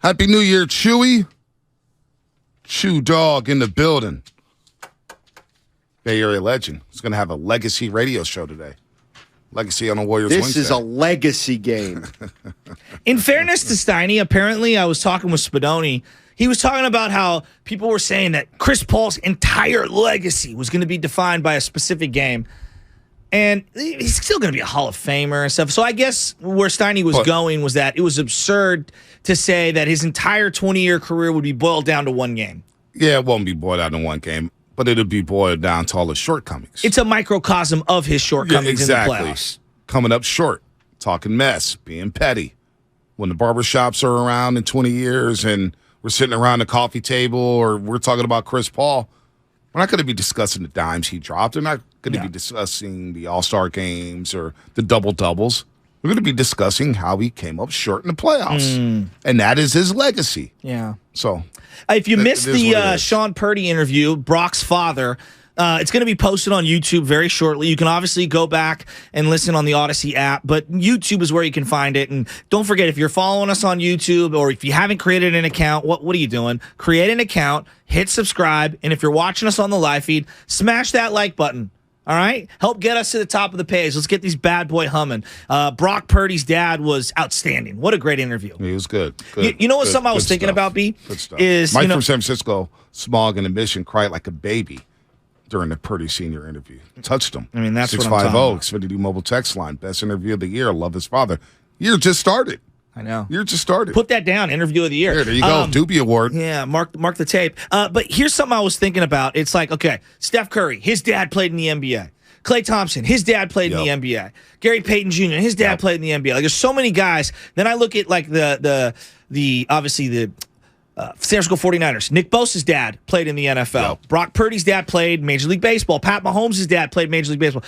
Happy New Year, Chewy. Chew Dog in the building. Bay Area legend. He's going to have a legacy radio show today. Legacy on the Warriors This Wednesday. is a legacy game. In fairness to Steiny, apparently I was talking with Spadoni. He was talking about how people were saying that Chris Paul's entire legacy was going to be defined by a specific game. And he's still going to be a Hall of Famer and stuff. So I guess where Steiny was going was that it was absurd to say that his entire 20-year career would be boiled down to one game. Yeah, it won't be boiled down to one game, but it'll be boiled down to all his shortcomings. It's a microcosm of his shortcomings in the playoffs. Coming up short, talking mess, being petty. When the barbershops are around in 20 years and we're sitting around the coffee table or we're talking about Chris Paul, we're not going to be discussing the dimes he dropped. We're not going to be discussing the All-Star games or the double-doubles. We're going to be discussing how he came up short in the playoffs. And that is his legacy. Yeah. So, if you missed the Sean Purdy interview, Brock's father, it's going to be posted on YouTube very shortly. You can obviously go back and listen on the Odyssey app, but YouTube is where you can find it. And don't forget, if you're following us on YouTube or if you haven't created an account, what are you doing? Create an account, hit subscribe, and if you're watching us on the live feed, smash that like button. All right? Help get us to the top of the page. Let's get these bad boy humming. Brock Purdy's dad was outstanding. What a great interview. He was good. You know what something I was thinking about, B? Good stuff. Is, Mike from San Francisco, Smog and Admission, cried like a baby during the Purdy senior interview. Touched him. I mean, that's what I'm talking about. 650 Xfinity Mobile Text Line. Best interview of the year. Love his father. Year just started. I know. Year just started. Put that down. Interview of the year. There you go. Doobie Award. Yeah, mark the tape. But here's something I was thinking about. It's like, okay, Steph Curry, his dad played in the NBA. Klay Thompson, his dad played in the NBA. Gary Payton Jr., his dad played in the NBA. Like, there's so many guys. Then I look at like the obviously the San Francisco 49ers. Nick Bosa's dad played in the NFL. Brock Purdy's dad played Major League Baseball. Pat Mahomes' dad played Major League Baseball.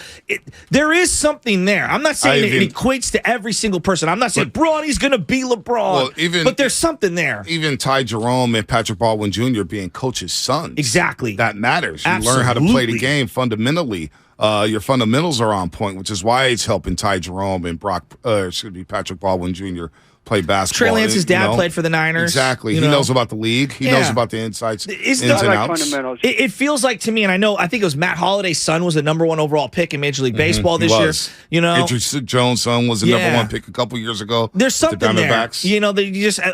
There is something there. I'm not saying it equates to every single person. I'm not saying Bronny's going to be LeBron. But there's something there. Even Ty Jerome and Patrick Baldwin Jr. being coaches' sons. Exactly. That matters. You learn how to play the game fundamentally. Your fundamentals are on point, which is why it's helping Ty Jerome and Patrick Baldwin Jr. play basketball. Trey Lance's dad played for the Niners. Exactly. He knows about the league. He knows about the insights, ins and outs. Fundamentals. It feels like to me, and I think it was Matt Holliday's son was the #1 overall pick in Major League Baseball this year. You know, Andrew Jones' son was the #1 pick a couple years ago. There's something there. You know,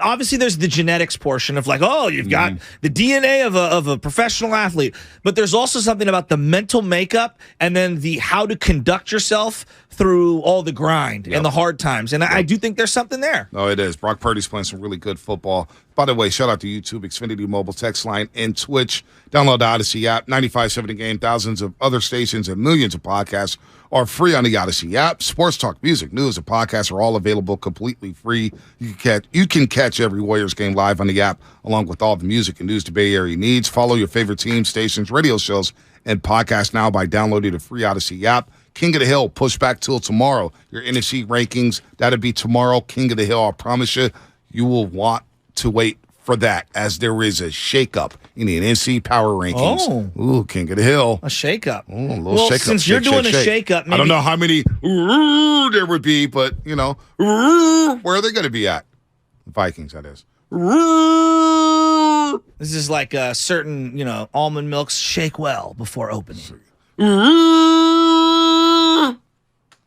obviously there's the genetics portion of like, oh, you've got the DNA of a professional athlete, but there's also something about the mental makeup and then the how to conduct yourself through all the grind and the hard times. And I do think there's something there. Oh, it is. Brock Purdy's playing some really good football. By the way, shout out to YouTube, Xfinity Mobile Text Line, and Twitch. Download the Odyssey app, 95.7 The Game. Thousands of other stations and millions of podcasts are free on the Odyssey app. Sports talk, music, news, and podcasts are all available completely free. You can catch every Warriors game live on the app, along with all the music and news the Bay Area needs. Follow your favorite team, stations, radio shows, and podcasts now by downloading the free Odyssey app. King of the Hill, push back till tomorrow. Your NFC rankings, that'll be tomorrow. King of the Hill, I promise you, you will want to wait for that as there is a shakeup in the NFC power rankings. Oh. Ooh, King of the Hill. A shakeup. Ooh, a little shakeup. Since you're doing a shakeup, maybe. I don't know how many there would be, but, you know, where are they going to be at? Vikings, that is. This is like a certain, almond milks shake well before opening.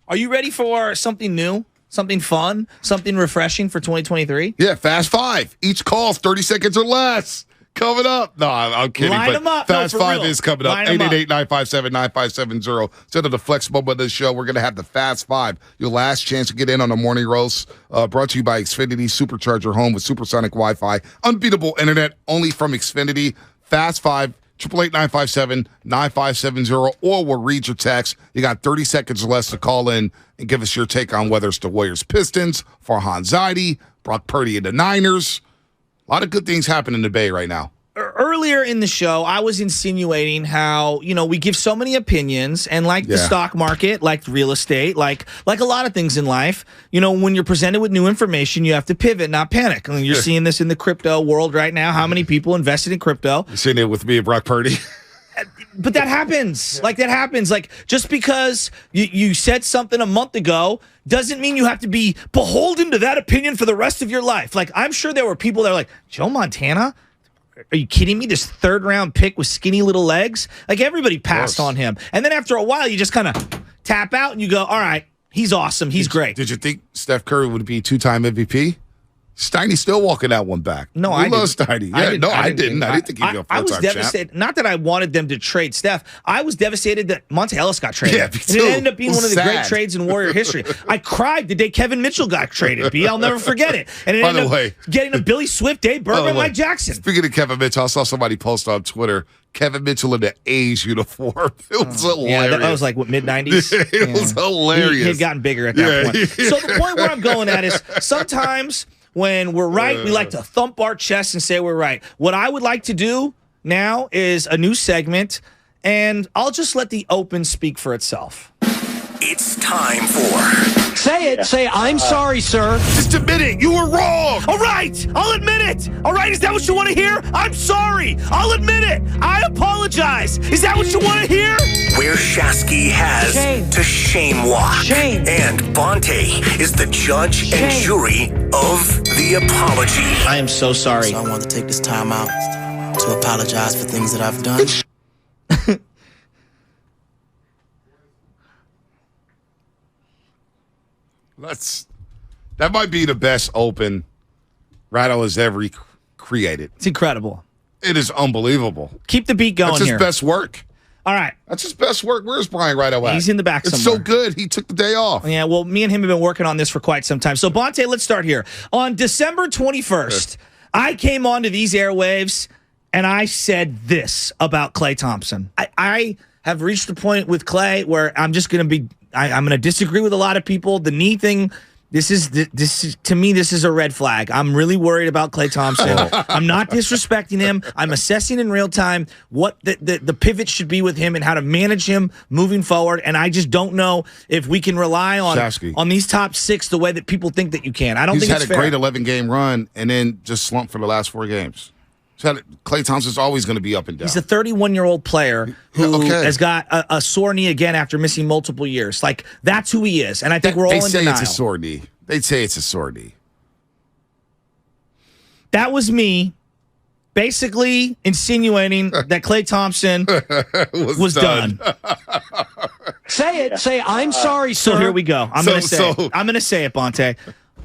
Are you ready for something new, something fun, something refreshing for 2023? Yeah, Fast Five. Each call 30 seconds or less. Coming up. No, I'm kidding. Line them up. Fast Five real. is coming up. 888-957-9570. Instead of the Flex Mobile of the show, we're going to have the Fast Five. Your last chance to get in on the morning roast. Brought to you by Xfinity Supercharger Home with supersonic Wi-Fi. Unbeatable internet only from Xfinity. Fast Five. 888-957-9570, or we'll read your text. You got 30 seconds or less to call in and give us your take on whether it's the Warriors Pistons, Farhan Zaidi, Brock Purdy and the Niners. A lot of good things happen in the Bay right now. Earlier in the show, I was insinuating how, we give so many opinions, and like the stock market, like real estate, like a lot of things in life, when you're presented with new information, you have to pivot, not panic. I mean, you're seeing this in the crypto world right now. How many people invested in crypto? You're seeing it with me and Brock Purdy. But that happens. Like, that happens. Like, just because you said something a month ago doesn't mean you have to be beholden to that opinion for the rest of your life. Like, I'm sure there were people that are like, Joe Montana? Are you kidding me? This third-round pick with skinny little legs? Like, everybody passed on him. And then after a while, you just kind of tap out and you go, all right, he's awesome. He's great. Did you think Steph Curry would be two-time MVP? Steiny's still walking that one back. No, I love Steiny. Yeah, I didn't think he'd be a I was four-time devastated. champ. Not that I wanted them to trade Steph. I was devastated that Monte Ellis got traded. Yeah, me and too. it ended up being one of the great Sad. trades in Warrior history. I cried the day Kevin Mitchell got traded. B, I'll never forget it. And it By ended the way- up getting a Billy Swift, Dave Bergman, Mike Jackson. Speaking of Kevin Mitchell, I saw somebody post on Twitter, Kevin Mitchell in the A's uniform. It was hilarious. Yeah, that was like, what, mid-90s? It was hilarious. He had gotten bigger at that point. Yeah. So the point where I'm going at is sometimes when we're right, we like to thump our chest and say we're right. What I would like to do now is a new segment, and I'll just let the open speak for itself. It's time for... Say it. Say, I'm sorry, sir. Just admit it. You were wrong. All right, I'll admit it. All right, is that what you want to hear? I'm sorry. I'll admit it. I apologize. Is that what you want to hear? Where Shasky has Shame. to shame walk. Shame. And Bonte is the judge and Shame. jury of the apology. I am so sorry. So I want to take this time out to apologize for things that I've done. That might be the best open Rattle has ever created. It's incredible. It is unbelievable. Keep the beat going That's his here. best work. All right. That's his best work. Where's Brian Rattle at? He's in the back It's somewhere. so good. He took the day off. Yeah, well, me and him have been working on this for quite some time. So, Bonte, let's start here. On December 21st, I came onto these airwaves and I said this about Klay Thompson. I have reached the point with Klay where I'm just going to be, I'm going to disagree with a lot of people. The knee thing, this is to me, this is a red flag. I'm really worried about Klay Thompson. I'm not disrespecting him. I'm assessing in real time what the pivot should be with him and how to manage him moving forward. And I just don't know if we can rely Shasky. on these top six the way that people think that you can. I don't He's think had it's a fair. great 11-game run and then just slumped for the last 4 games. Klay Thompson's always going to be up and down. He's a 31-year-old player who Okay. has got a sore knee again after missing multiple years. Like, that's who he is. And I think we're all they in say denial. it's a sore knee. They say it's a sore knee. That was me basically insinuating that Klay Thompson was done. Say it. Say, I'm sorry, sir. So here we go. I'm So- going to say so- it. I'm going to say it, Bonte.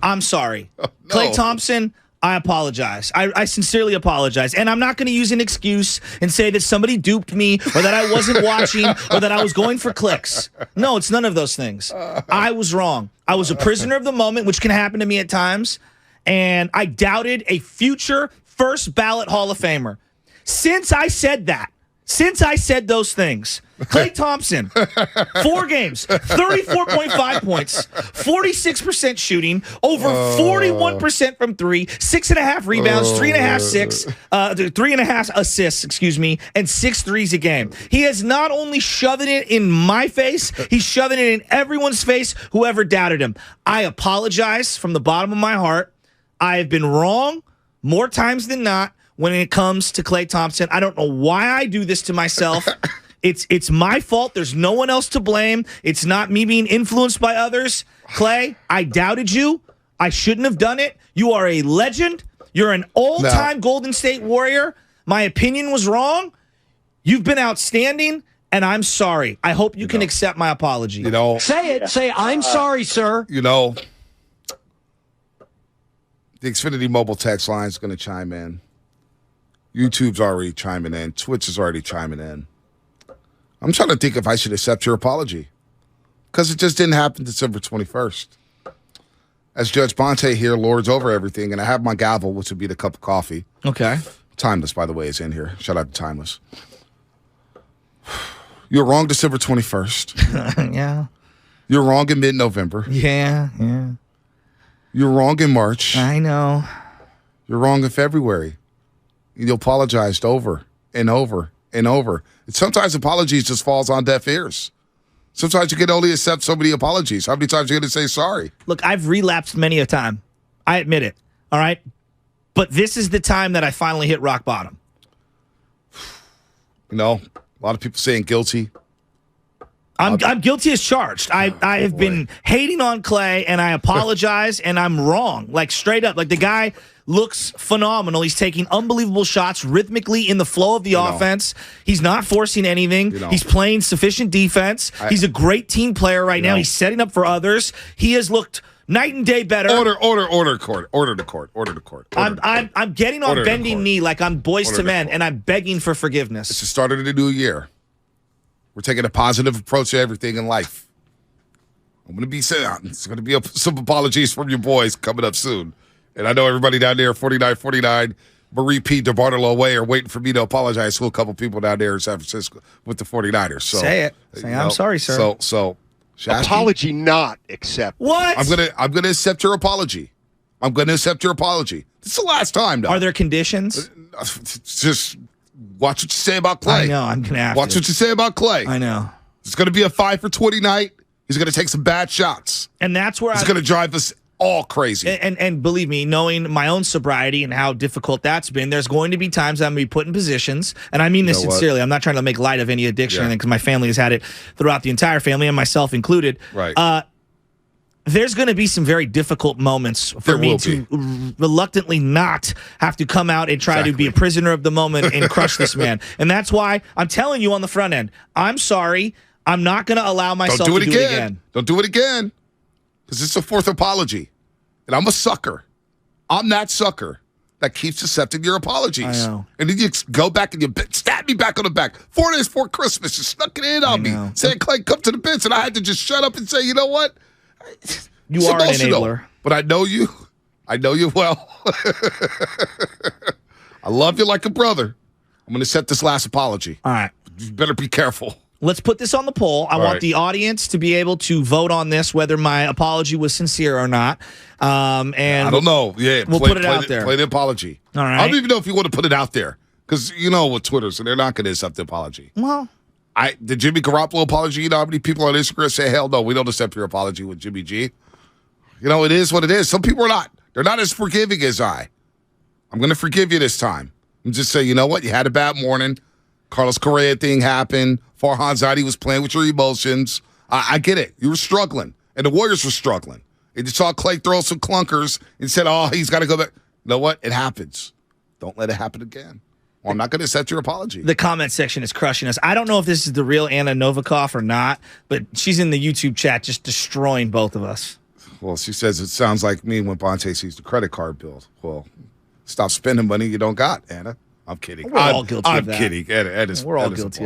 I'm sorry. Klay Thompson, I apologize. I sincerely apologize. And I'm not going to use an excuse and say that somebody duped me or that I wasn't watching or that I was going for clicks. No, it's none of those things. I was wrong. I was a prisoner of the moment, which can happen to me at times. And I doubted a future first ballot Hall of Famer. Since I said that, since I said those things, Klay Thompson, 4 games, 34.5 points, 46% shooting, over 41% from 3, 6.5 rebounds, 3.5 assists, and 6 threes a game. He is not only shoving it in my face, he's shoving it in everyone's face, whoever doubted him. I apologize from the bottom of my heart. I have been wrong more times than not when it comes to Klay Thompson. I don't know why I do this to myself. It's my fault. There's no one else to blame. It's not me being influenced by others. Klay, I doubted you. I shouldn't have done it. You are a legend. You're an all-time Golden State Warrior. My opinion was wrong. You've been outstanding, and I'm sorry. I hope you can accept my apology. Say it. Say, I'm sorry, sir. The Xfinity mobile text line is going to chime in. YouTube's already chiming in. Twitch is already chiming in. I'm trying to think if I should accept your apology because it just didn't happen December 21st. As Judge Bonte here lords over everything, and I have my gavel, which would be the cup of coffee. Okay. Timeless, by the way, is in here. Shout out to Timeless. You're wrong December 21st. Yeah. You're wrong in mid-November. Yeah. You're wrong in March. I know. You're wrong in February. You apologized over and over and over. And sometimes apologies just falls on deaf ears. Sometimes you can only accept so many apologies. How many times are you going to say sorry? Look, I've relapsed many a time. I admit it. All right? But this is the time that I finally hit rock bottom. A lot of people saying guilty. I'm guilty as charged. I have been hating on Klay, and I apologize, and I'm wrong. Like, straight up. Like, the guy looks phenomenal. He's taking unbelievable shots rhythmically in the flow of the offense. He's not forcing anything. He's playing sufficient defense. He's a great team player right now. He's setting up for others. He has looked night and day better. Order to court. I'm getting on bending knee like I'm boys to men, and I'm begging for forgiveness. It's the start of the new year. We're taking a positive approach to everything in life. I'm going to be saying, it's going to be some apologies from your boys coming up soon. And I know everybody down there, 4949, Marie P. DeBartolo Way, are waiting for me to apologize to a couple people down there in San Francisco with the 49ers. So, say it. Say, I'm sorry, sir. So Shasky, apology not accepted. What? I'm gonna accept your apology. This is the last time, though. Are there conditions? Just watch what you say about Klay. I know. I'm going to have Watch what you say about Klay. I know. It's going to be a 5 for 20 night. He's going to take some bad shots. And that's where It's going to drive us all crazy. And believe me, knowing my own sobriety and how difficult that's been, there's going to be times I'm going to be put in positions, and I mean this sincerely. I'm not trying to make light of any addiction because my family has had it throughout the entire family, and myself included. Right. There's going to be some very difficult moments for me to reluctantly not have to come out and try to be a prisoner of the moment and crush this man. And that's why I'm telling you on the front end, I'm sorry. I'm not going to allow myself to do it again. Don't do it again. Because it's a fourth apology. And I'm a sucker. I'm that sucker that keeps accepting your apologies. I know. And then you go back and you stab me back on the back. 4 days before Christmas, you snuck it in on me. Saying, Klay, come to the bench. And I had to just shut up and say, you know what? You are an enabler. But I know you. I know you well. I love you like a brother. I'm going to set this last apology. All right. You better be careful. Let's put this on the poll. I want the audience to be able to vote on this, whether my apology was sincere or not. And I don't know. Yeah, we'll put it out there. Play the apology. All right. I don't even know if you want to put it out there because you know with Twitter, so they're not going to accept the apology. Well, the Jimmy Garoppolo apology. You know how many people on Instagram say, "Hell no, we don't accept your apology with Jimmy G." You know, it is what it is. Some people are not. They're not as forgiving as I. I'm going to forgive you this time and just say, you know what? You had a bad morning. Carlos Correa thing happened. Farhan Zaidi was playing with your emotions. I get it. You were struggling, and the Warriors were struggling. And you saw Klay throw some clunkers and said, oh, he's got to go back. You know what? It happens. Don't let it happen again. Well, I'm not going to accept your apology. The comment section is crushing us. I don't know if this is the real Anna Novikov or not, but she's in the YouTube chat just destroying both of us. Well, she says it sounds like me when Bonte sees the credit card bill. Well, stop spending money you don't got, Anna. I'm kidding. We're all guilty of that. I'm kidding. We're all guilty of that.